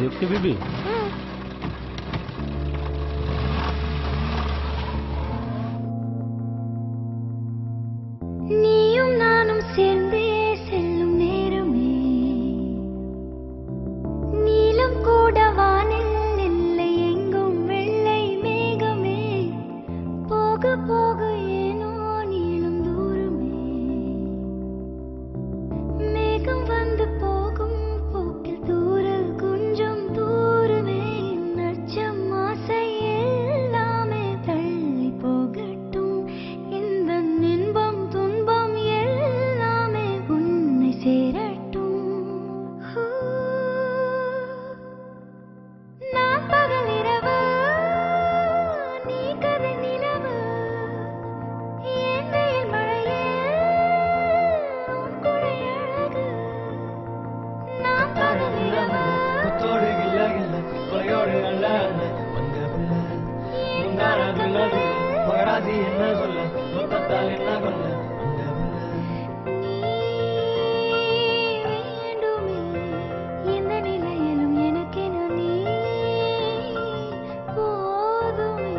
दीप्ति बीबी நீயும் நானும் சேர்ந்தே செல்லும் நேரமே நீலம் கூட வானில் இல்லை எங்கும் வெள்ளை மேகமே போக போக ஏனோ நீளும் தூரமே மேகம் வந்து போகும் போக்கில் தூரல் கொஞ்சம் தூரமே நச்சம் ஆசை எல்லாமே தள்ளி போகட்டும் இந்த இன்பம் துன்பம் எல்லாமே உன்னை சேரட்டும் நான் பகல் இரவு நீ கதை நிலவு என் வெயில் மழையே உன் குடை அழகு நான் பகல் இரவு முத்தோடு கில்ல கில்ல கொலையோடு அல்ல அல்ல வந்த புள்ள முந்தான துள்ளது மகராசி என்ன சொல்ல முத்தத்தால் என்ன கொல்ல வந்த புள்ள வேண்டுமே எந்த நிலையிலும் எனக்கென நீ போதுமே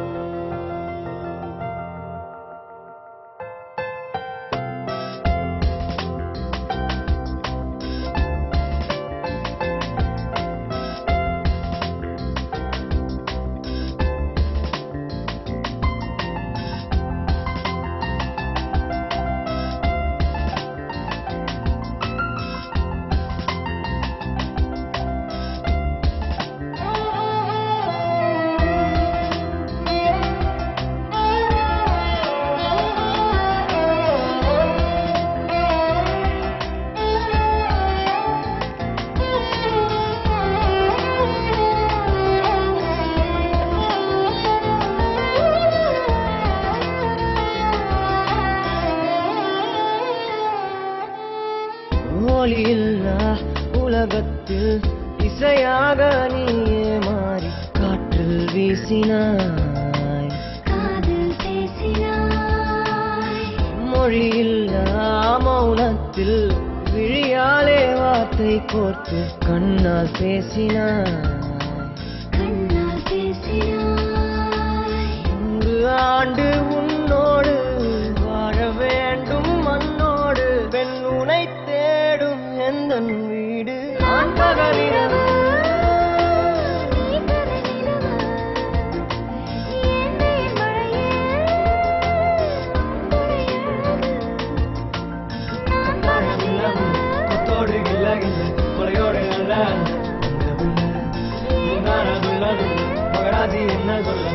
ஒளியில்லா உலகத்தில் இசையாக நீயே மாறி காற்றில் வீசினாய் காதல் பேசினாய் மொழியில்லா மௌனத்தில் விழியாலே வார்த்தை கோர்த்து கண்ணால் பேசினாய் கண்ணால் பேசினாய் 100 ஆண்டு உன்னோடு வாழ வேண்டும் மண்ணோடு பெண் உனை தேடும் எந்த வீடு நான் பகலிரவு நீ கதை நிலவு என் வெயில் மழையே உன் குடை அழகு நான் பகல் இரவு முத்தோடு கில்ல கில்ல கொலையோடு அல்ல வந்த புள்ள முந்தான துள்ளது மகராசி என்ன சொல்ல